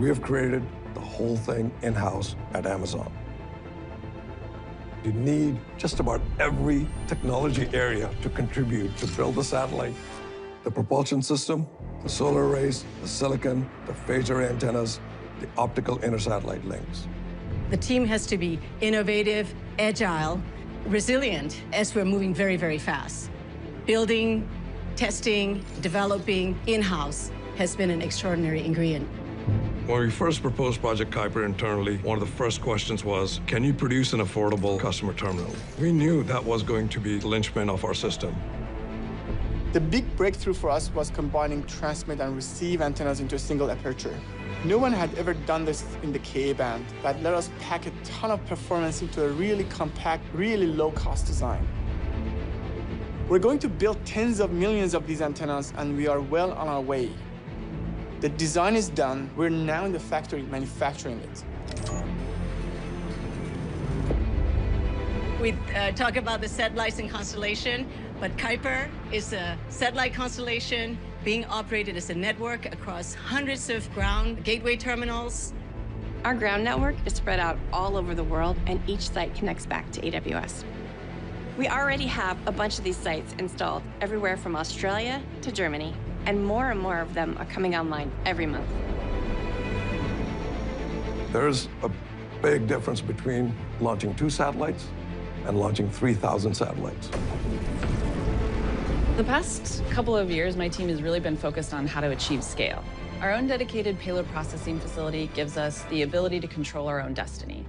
we have created the whole thing in-house at Amazon. You need just about every technology area to contribute to build the satellite, the propulsion system, the solar arrays, the silicon, the phased array antennas, the optical inter-satellite links. The team has to be innovative, agile, resilient as we're moving very, very fast. Building, testing, developing in-house has been an extraordinary ingredient. When we first proposed Project Kuiper internally, one of the first questions was, can you produce an affordable customer terminal? We knew that was going to be the linchpin of our system. The big breakthrough for us was combining transmit and receive antennas into a single aperture. No one had ever done this in the Ka-band. That let us pack a ton of performance into a really compact, really low-cost design. We're going to build tens of millions of these antennas, and we are well on our way. The design is done. We're now in the factory manufacturing it. We talk about the satellites in constellation, but Kuiper is a satellite constellation being operated as a network across hundreds of ground gateway terminals. Our ground network is spread out all over the world, and each site connects back to AWS. We already have a bunch of these sites installed everywhere from Australia to Germany, and more of them are coming online every month. There's a big difference between launching 2 satellites and launching 3,000 satellites. The past couple of years, my team has really been focused on how to achieve scale. Our own dedicated payload processing facility gives us the ability to control our own destiny.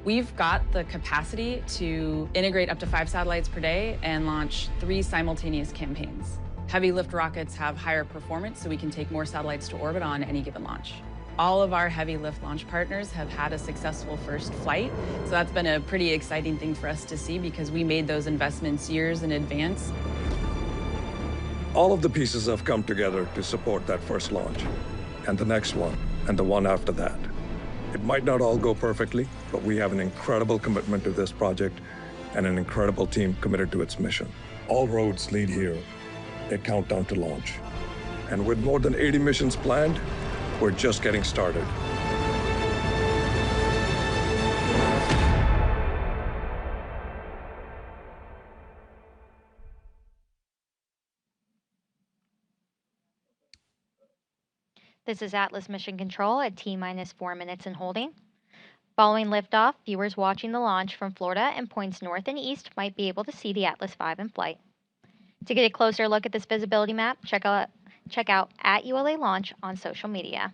We've got the capacity to integrate up to 5 satellites per day and launch 3 simultaneous campaigns. Heavy lift rockets have higher performance, so we can take more satellites to orbit on any given launch. All of our heavy lift launch partners have had a successful first flight, so that's been a pretty exciting thing for us to see because we made those investments years in advance. All of the pieces have come together to support that first launch, and the next one, and the one after that. It might not all go perfectly, but we have an incredible commitment to this project and an incredible team committed to its mission. All roads lead here. A countdown to launch. And with more than 80 missions planned, we're just getting started. This is Atlas Mission Control at T-minus 4 minutes and holding. Following liftoff, viewers watching the launch from Florida and points north and east might be able to see the Atlas V in flight. To get a closer look at this visibility map, check out at ULA Launch on social media.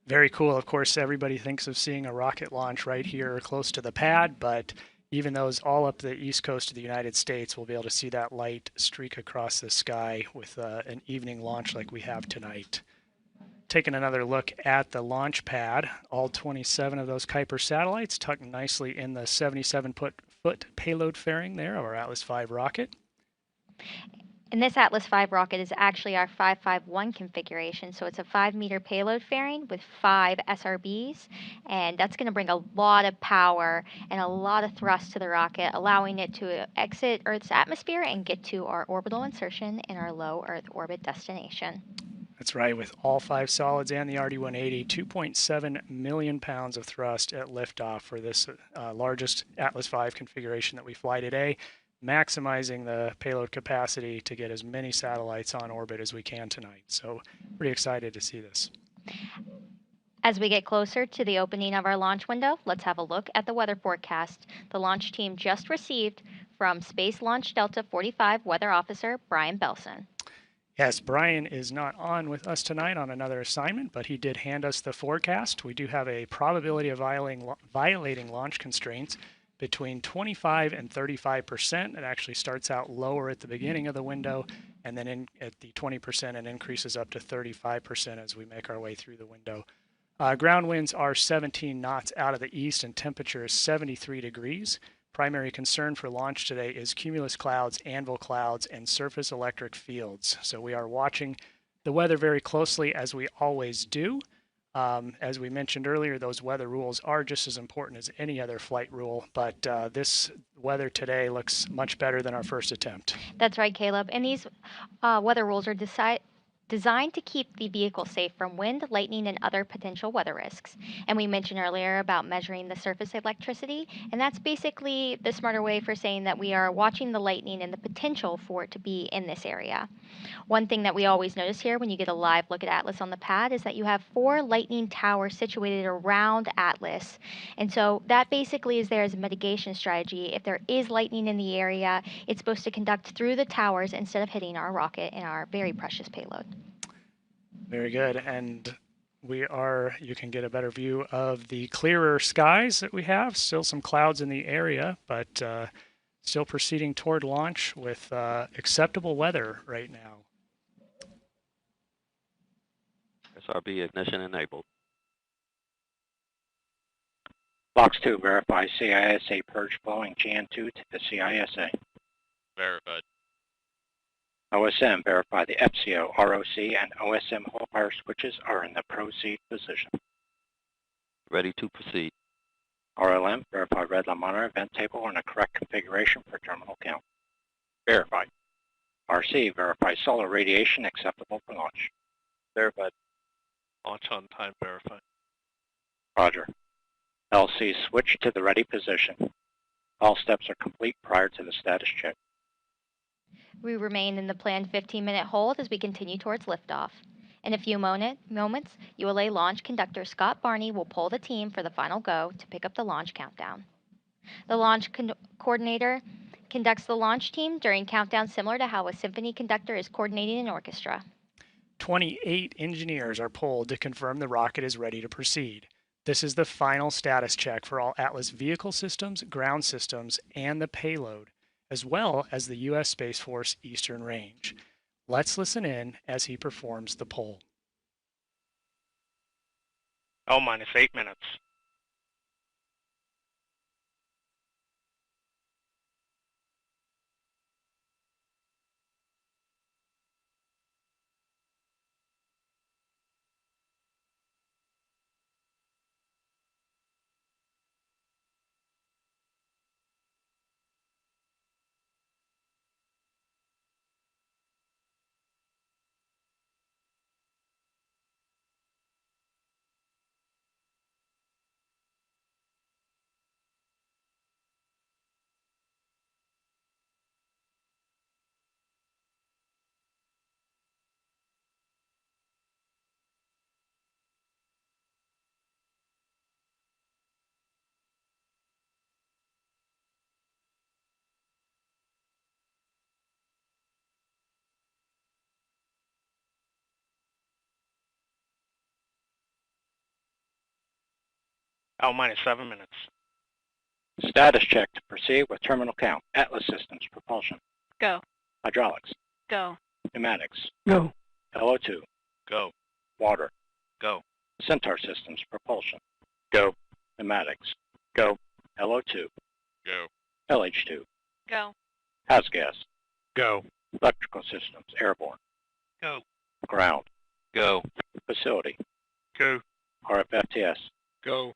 Very cool. Of course, everybody thinks of seeing a rocket launch right here close to the pad, but even those all up the east coast of the United States will be able to see that light streak across the sky with an evening launch like we have tonight. Taking another look at the launch pad, all 27 of those Kuiper satellites tucked nicely in the 77-foot payload fairing there of our Atlas V rocket. And this Atlas V rocket is actually our 551 configuration, so it's a 5-meter payload fairing with 5 SRBs, and that's going to bring a lot of power and a lot of thrust to the rocket, allowing it to exit Earth's atmosphere and get to our orbital insertion in our low Earth orbit destination. That's right, with all 5 solids and the RD-180, 2.7 million pounds of thrust at liftoff for this largest Atlas V configuration that we fly today, maximizing the payload capacity to get as many satellites on orbit as we can tonight. So pretty excited to see this. As we get closer to the opening of our launch window, let's have a look at the weather forecast the launch team just received from Space Launch Delta 45 Weather Officer Brian Belson. Yes, Brian is not on with us tonight on another assignment, but he did hand us the forecast. We do have a probability of violating launch constraints between 25 and 35%. It actually starts out lower at the beginning of the window, and then at the 20% it increases up to 35% as we make our way through the window. Ground winds are 17 knots out of the east, and temperature is 73 degrees. Primary concern for launch today is cumulus clouds, anvil clouds, and surface electric fields. So we are watching the weather very closely, as we always do. As we mentioned earlier, those weather rules are just as important as any other flight rule, but this weather today looks much better than our first attempt. That's right, Caleb. And these weather rules are designed to keep the vehicle safe from wind, lightning, and other potential weather risks. And we mentioned earlier about measuring the surface electricity, and that's basically the smarter way for saying that we are watching the lightning and the potential for it to be in this area. One thing that we always notice here when you get a live look at Atlas on the pad is that you have 4 lightning towers situated around Atlas. And so that basically is there as a mitigation strategy. If there is lightning in the area, it's supposed to conduct through the towers instead of hitting our rocket and our very precious payload. Very good. And you can get a better view of the clearer skies that we have. Still some clouds in the area, but still proceeding toward launch with acceptable weather right now. SRB ignition enabled. Box 2, verify CISA purge flowing GN2 to the CISA. Verified. OSM, verify the FCO, ROC, and OSM whole fire switches are in the proceed position. Ready to proceed. RLM, verify red line monitor event table are in the correct configuration for terminal count. Verified. RC, verify solar radiation acceptable for launch. Verified. Launch on time verified. Roger. LC, switch to the ready position. All steps are complete prior to the status check. We remain in the planned 15-minute hold as we continue towards liftoff. In a few moments, ULA launch conductor Scott Barney will poll the team for the final go to pick up the launch countdown. The launch coordinator conducts the launch team during countdown similar to how a symphony conductor is coordinating an orchestra. 28 engineers are polled to confirm the rocket is ready to proceed. This is the final status check for all Atlas vehicle systems, ground systems, and the payload, as well as the U.S. Space Force Eastern Range. Let's listen in as he performs the poll. L-8 minutes. L-7 minutes. Status check to proceed with terminal count. Atlas systems, propulsion. Go. Hydraulics. Go. Pneumatics. Go. LO2. Go. Water. Go. Centaur systems, propulsion. Go. Pneumatics. Go. LO2. Go. LH2. Go. House gas. Go. Electrical systems, airborne. Go. Ground. Go. Facility. Go. RFFTS. Go.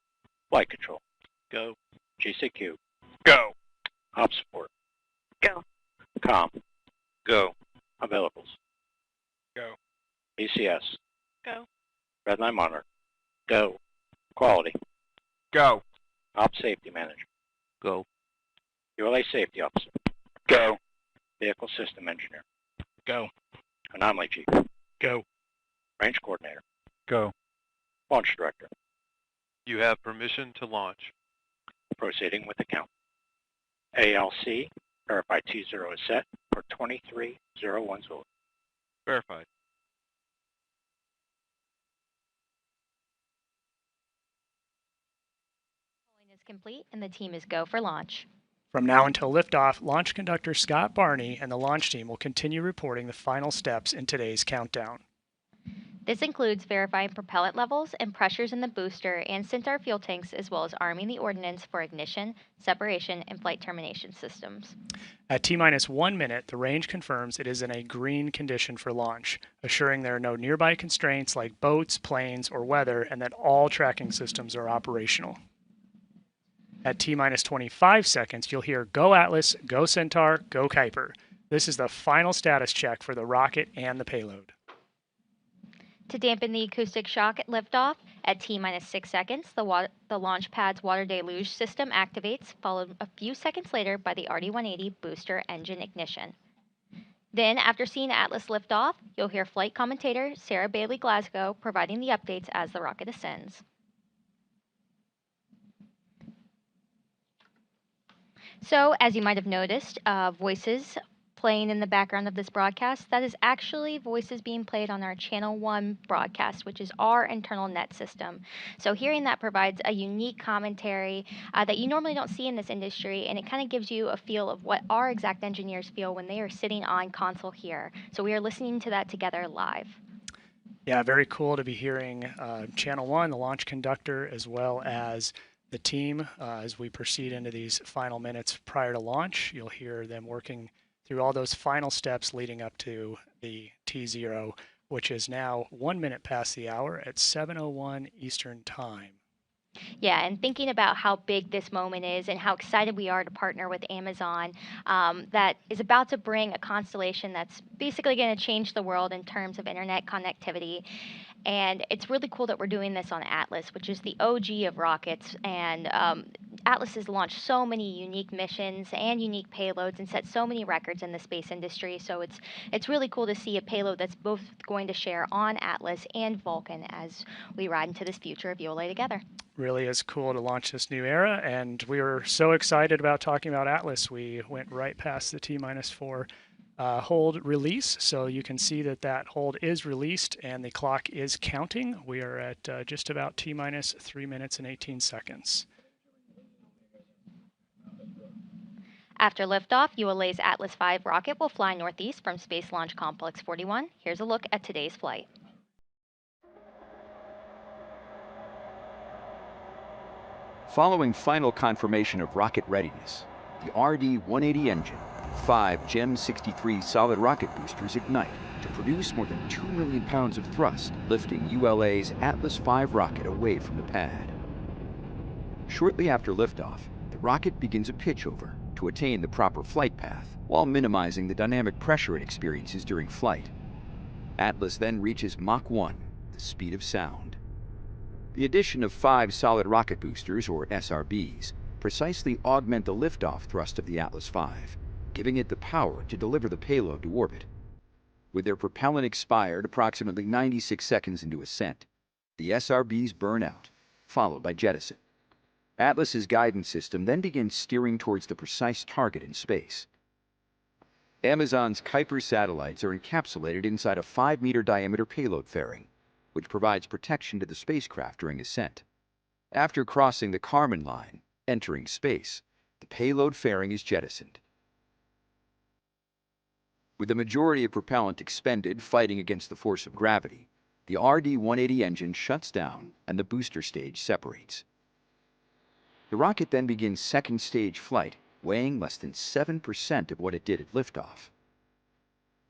Flight control. Go. GCQ. Go. Op support. Go. Com. Go. Availables. Go. ECS. Go. Redline monitor. Go. Quality. Go. Op safety manager. Go. ULA safety officer. Go. Vehicle system engineer. Go. Anomaly chief. Go. Range coordinator. Go. Launch director. You have permission to launch. Proceeding with the count. ALC, verify T0 is set for 2301 Zulu. Verified. Polling is complete and the team is go for launch. From now until liftoff, launch conductor Scott Barney and the launch team will continue reporting the final steps in today's countdown. This includes verifying propellant levels and pressures in the booster and Centaur fuel tanks, as well as arming the ordnance for ignition, separation, and flight termination systems. At T-1 minute, the range confirms it is in a green condition for launch, assuring there are no nearby constraints like boats, planes, or weather, and that all tracking systems are operational. At T-25 seconds, you'll hear Go Atlas, Go Centaur, Go Kuiper. This is the final status check for the rocket and the payload. To dampen the acoustic shock at liftoff, at T-minus 6 seconds, the launch pad's water deluge system activates, followed a few seconds later by the RD-180 booster engine ignition. Then, after seeing Atlas lift off, you'll hear flight commentator Sarah Bailey Glasgow providing the updates as the rocket ascends. So, as you might have noticed, voices playing in the background of this broadcast, that is actually voices being played on our Channel 1 broadcast, which is our internal net system. So hearing that provides a unique commentary that you normally don't see in this industry, and it kind of gives you a feel of what our exact engineers feel when they are sitting on console here. So we are listening to that together live. Yeah, very cool to be hearing Channel 1, the launch conductor, as well as the team as we proceed into these final minutes prior to launch. You'll hear them working through all those final steps leading up to the T0, which is now 1 minute past the hour at 7:01 Eastern Time. Yeah, and thinking about how big this moment is and how excited we are to partner with Amazon, that is about to bring a constellation that's basically going to change the world in terms of internet connectivity. And it's really cool that we're doing this on Atlas, which is the OG of rockets. And Atlas has launched so many unique missions and unique payloads and set so many records in the space industry. So it's really cool to see a payload that's both going to share on Atlas and Vulcan as we ride into this future of ULA together. Really is cool to launch this new era, and we were so excited about talking about Atlas. We went right past the T-4 hold release, so you can see that hold is released and the clock is counting. We are at just about T-3 minutes and 18 seconds. After liftoff, ULA's Atlas V rocket will fly northeast from Space Launch Complex 41. Here's a look at today's flight. Following final confirmation of rocket readiness, the RD-180 engine, 5 GEM 63 solid rocket boosters ignite to produce more than 2 million pounds of thrust, lifting ULA's Atlas V rocket away from the pad. Shortly after liftoff, the rocket begins a pitchover to attain the proper flight path while minimizing the dynamic pressure it experiences during flight. Atlas then reaches Mach 1, the speed of sound. The addition of 5 solid rocket boosters, or SRBs, precisely augment the liftoff thrust of the Atlas V, giving it the power to deliver the payload to orbit. With their propellant expired approximately 96 seconds into ascent, the SRBs burn out, followed by jettison. Atlas's guidance system then begins steering towards the precise target in space. Amazon's Kuiper satellites are encapsulated inside a 5-meter diameter payload fairing, which provides protection to the spacecraft during ascent. After crossing the Kármán line, entering space, the payload fairing is jettisoned. With the majority of propellant expended fighting against the force of gravity, the RD-180 engine shuts down and the booster stage separates. The rocket then begins second stage flight, weighing less than 7% of what it did at liftoff.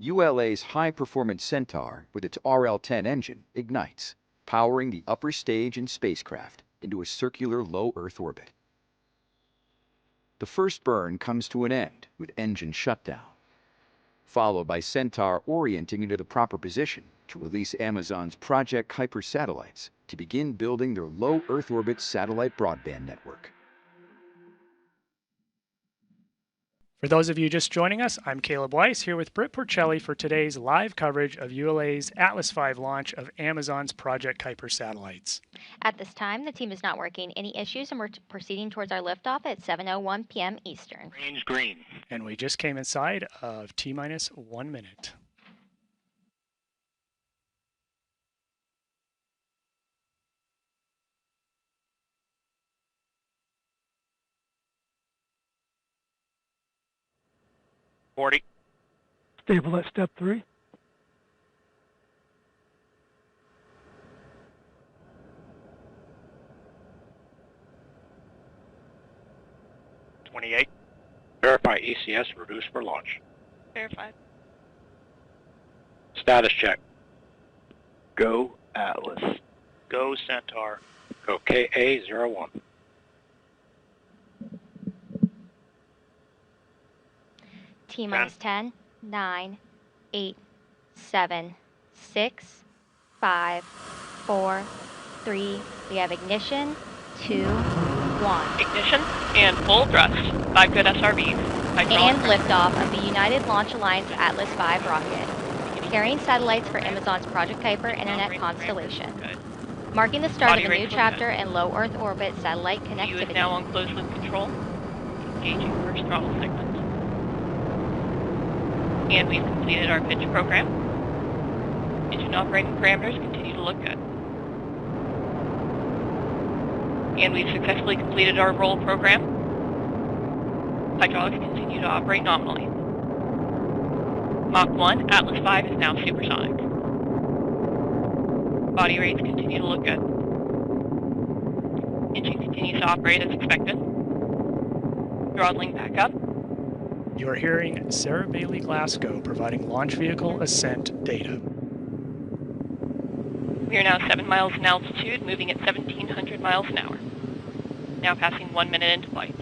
ULA's high-performance Centaur, with its RL-10 engine, ignites, powering the upper stage and spacecraft into a circular low Earth orbit. The first burn comes to an end with engine shutdown, followed by Centaur orienting into the proper position to release Amazon's Project Kuiper satellites to begin building their low Earth orbit satellite broadband network. For those of you just joining us, I'm Caleb Weiss here with Britt Porcelli for today's live coverage of ULA's Atlas V launch of Amazon's Project Kuiper satellites. At this time, the team is not working any issues, and we're proceeding towards our liftoff at 7:01 p.m. Eastern. Range green. And we just came inside of T-1 minute. Stable at step 3. Verify ECS reduced for launch. Verified. Status check. Go Atlas. Go Centaur. Go KA-01. T-minus 10, 9, 8, 7, 6, 5, 4, 3. We have ignition. 2, 1. Ignition and full thrust. 5 good SRBs. And liftoff of the United Launch Alliance Atlas V rocket, carrying satellites for Amazon's Project Kuiper internet constellation, marking the start of a new chapter in low Earth orbit satellite connectivity. GBNews is now on closed loop control, engaging first throttle segment. And we've completed our pitch program. Engine operating parameters continue to look good. And we've successfully completed our roll program. Hydraulics continue to operate nominally. Mach 1, Atlas V is now supersonic. Body rates continue to look good. Engine continues to operate as expected. Throttling back up. You are hearing Sarah Bailey Glasgow providing launch vehicle ascent data. We are now 7 miles in altitude, moving at 1,700 miles an hour. Now passing 1 minute into flight.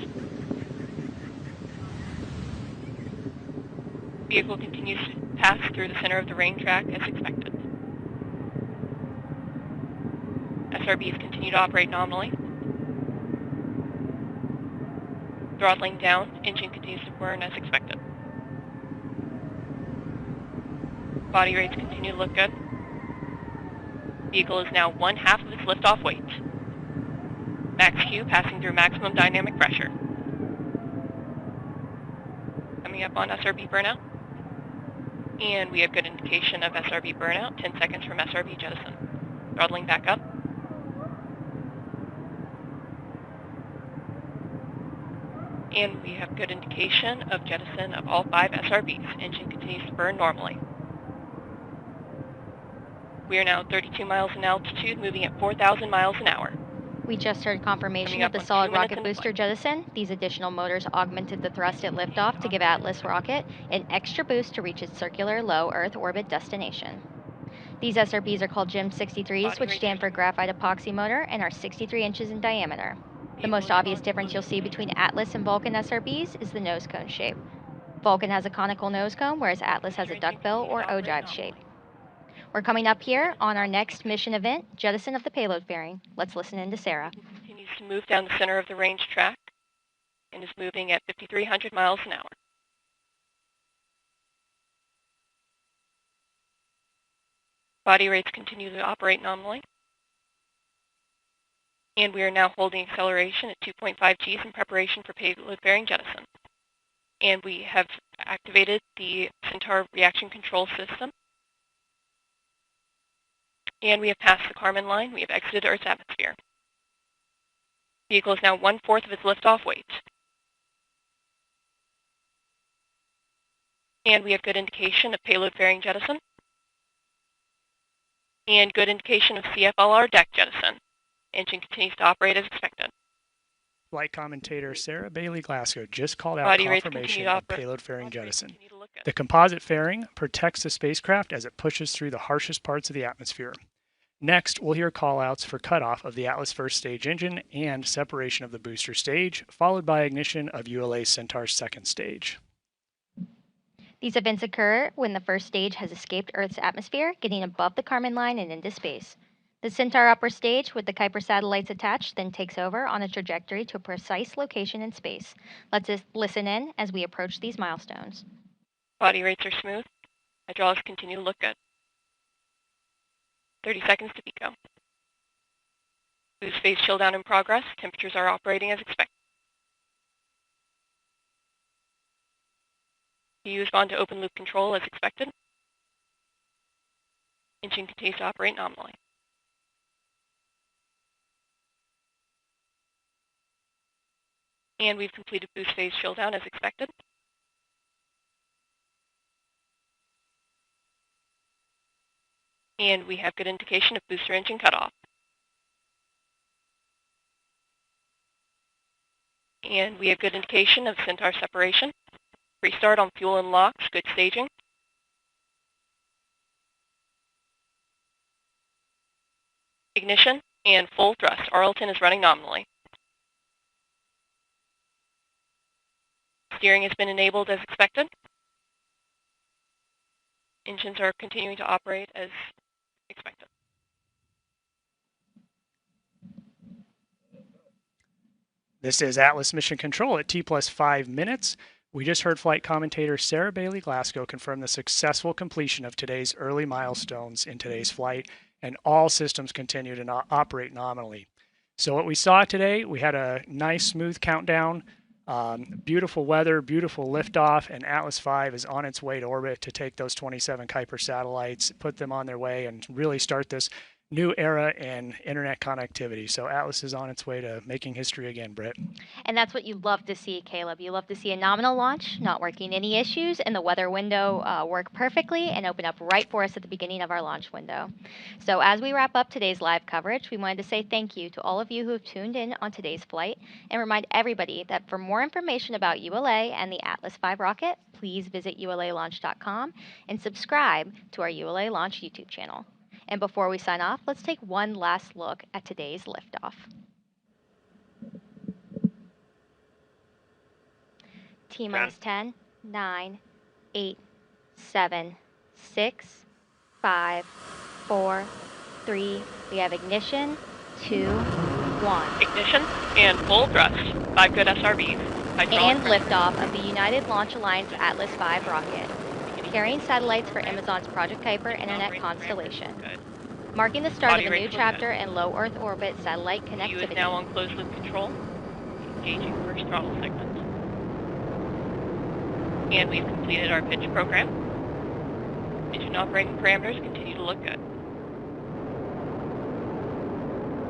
Vehicle continues to pass through the center of the rain track as expected. SRBs continue to operate nominally. Throttling down, engine continues to burn as expected. Body rates continue to look good. Vehicle is now 1/2 of its liftoff weight. Max Q passing through maximum dynamic pressure. Coming up on SRB burnout. And we have good indication of SRB burnout, 10 seconds from SRB jettison. Throttling back up. And we have good indication of jettison of all 5 SRBs. Engine continues to burn normally. We are now 32 miles in altitude, moving at 4,000 miles an hour. We just heard confirmation of the solid rocket booster jettison. These additional motors augmented the thrust at liftoff to give Atlas rocket an extra boost to reach its circular low Earth orbit destination. These SRBs are called GEM-63s, which stand for graphite epoxy motor and are 63 inches in diameter. The most obvious difference you'll see between Atlas and Vulcan SRBs is the nose cone shape. Vulcan has a conical nose cone, whereas Atlas has a duckbill or ogive shape. We're coming up here on our next mission event, jettison of the payload fairing. Let's listen in to Sarah. Continues to move down the center of the range track and is moving at 5,300 miles an hour. Body rates continue to operate nominally. And we are now holding acceleration at 2.5 Gs in preparation for payload fairing jettison. And we have activated the Centaur reaction control system. And we have passed the Kármán line. We have exited Earth's atmosphere. Vehicle is now 1/4 of its liftoff weight. And we have good indication of payload fairing jettison. And good indication of CFLR deck jettison. Engine continues to operate as expected. Flight commentator Sarah Bailey Glasgow just called out confirmation of payload fairing jettison. The composite fairing protects the spacecraft as it pushes through the harshest parts of the atmosphere. Next, we'll hear callouts for cutoff of the Atlas first stage engine and separation of the booster stage, followed by ignition of ULA Centaur's second stage. These events occur when the first stage has escaped Earth's atmosphere, getting above the Kármán line and into space. The Centaur upper stage, with the Kuiper satellites attached, then takes over on a trajectory to a precise location in space. Let's just listen in as we approach these milestones. Body rates are smooth. Hydraulics continue to look good. 30 seconds to pico. Boost phase chill down in progress. Temperatures are operating as expected. PU has gone to open loop control as expected. Engine continues to operate nominally. And we've completed boost phase chill down as expected. And we have good indication of booster engine cutoff. And we have good indication of Centaur separation. Restart on fuel and locks, good staging. Ignition and full thrust. Arlington is running nominally. Steering has been enabled as expected. Engines are continuing to operate as expected. This is Atlas Mission Control at T+5 minutes. We just heard flight commentator Sarah Bailey Glasgow confirm the successful completion of today's early milestones in today's flight, and all systems continue to operate nominally. So what we saw today, we had a nice smooth countdown, beautiful weather, beautiful liftoff, and Atlas V is on its way to orbit to take those 27 Kuiper satellites, put them on their way, and really start this new era in internet connectivity. So Atlas is on its way to making history again, Britt. And that's what you love to see, Caleb. You love to see a nominal launch, not working any issues, and the weather window work perfectly and open up right for us at the beginning of our launch window. So as we wrap up today's live coverage, we wanted to say thank you to all of you who have tuned in on today's flight and remind everybody that for more information about ULA and the Atlas V rocket, please visit ulalaunch.com and subscribe to our ULA Launch YouTube channel. And before we sign off, let's take one last look at today's liftoff. T-minus 10, 9, 8, 7, 6, 5, 4, 3. We have ignition, 2, 1. Ignition and full thrust. 5 good SRBs. And liftoff of the United Launch Alliance Atlas V rocket, carrying satellites for Amazon's Project Kuiper internet constellation, marking the start of a new chapter in low Earth orbit satellite connectivity. View is now on closed loop control, engaging first throttle segment. And we've completed our pitch program. Engine operating parameters continue to look good.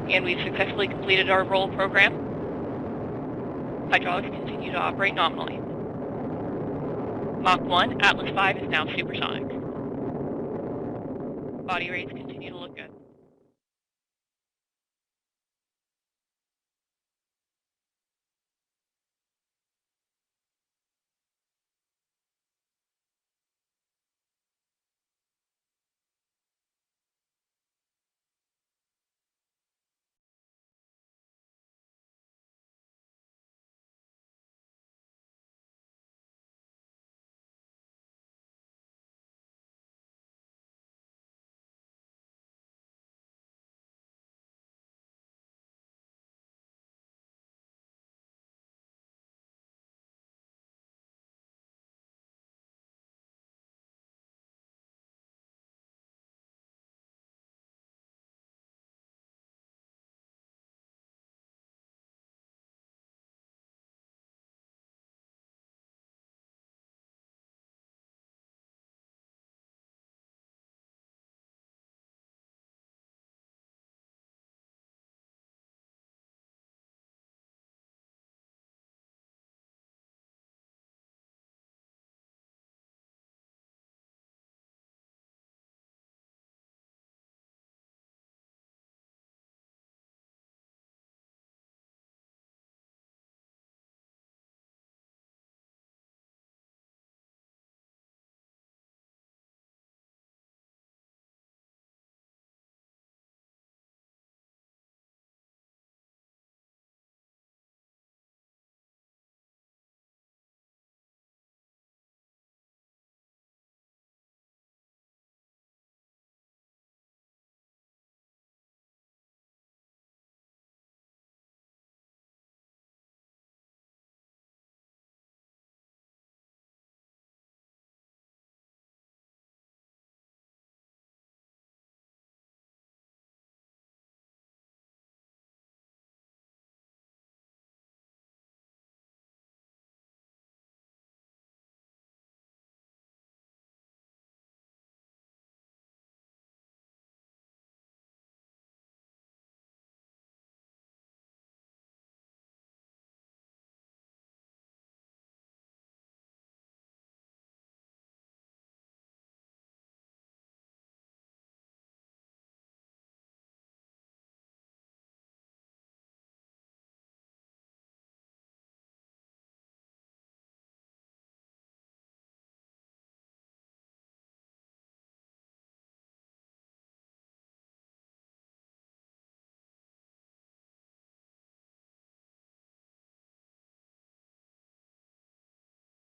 And we've successfully completed our roll program. Hydraulics continue to operate nominally. Mach 1, Atlas V is now supersonic. Body rates continue to look good.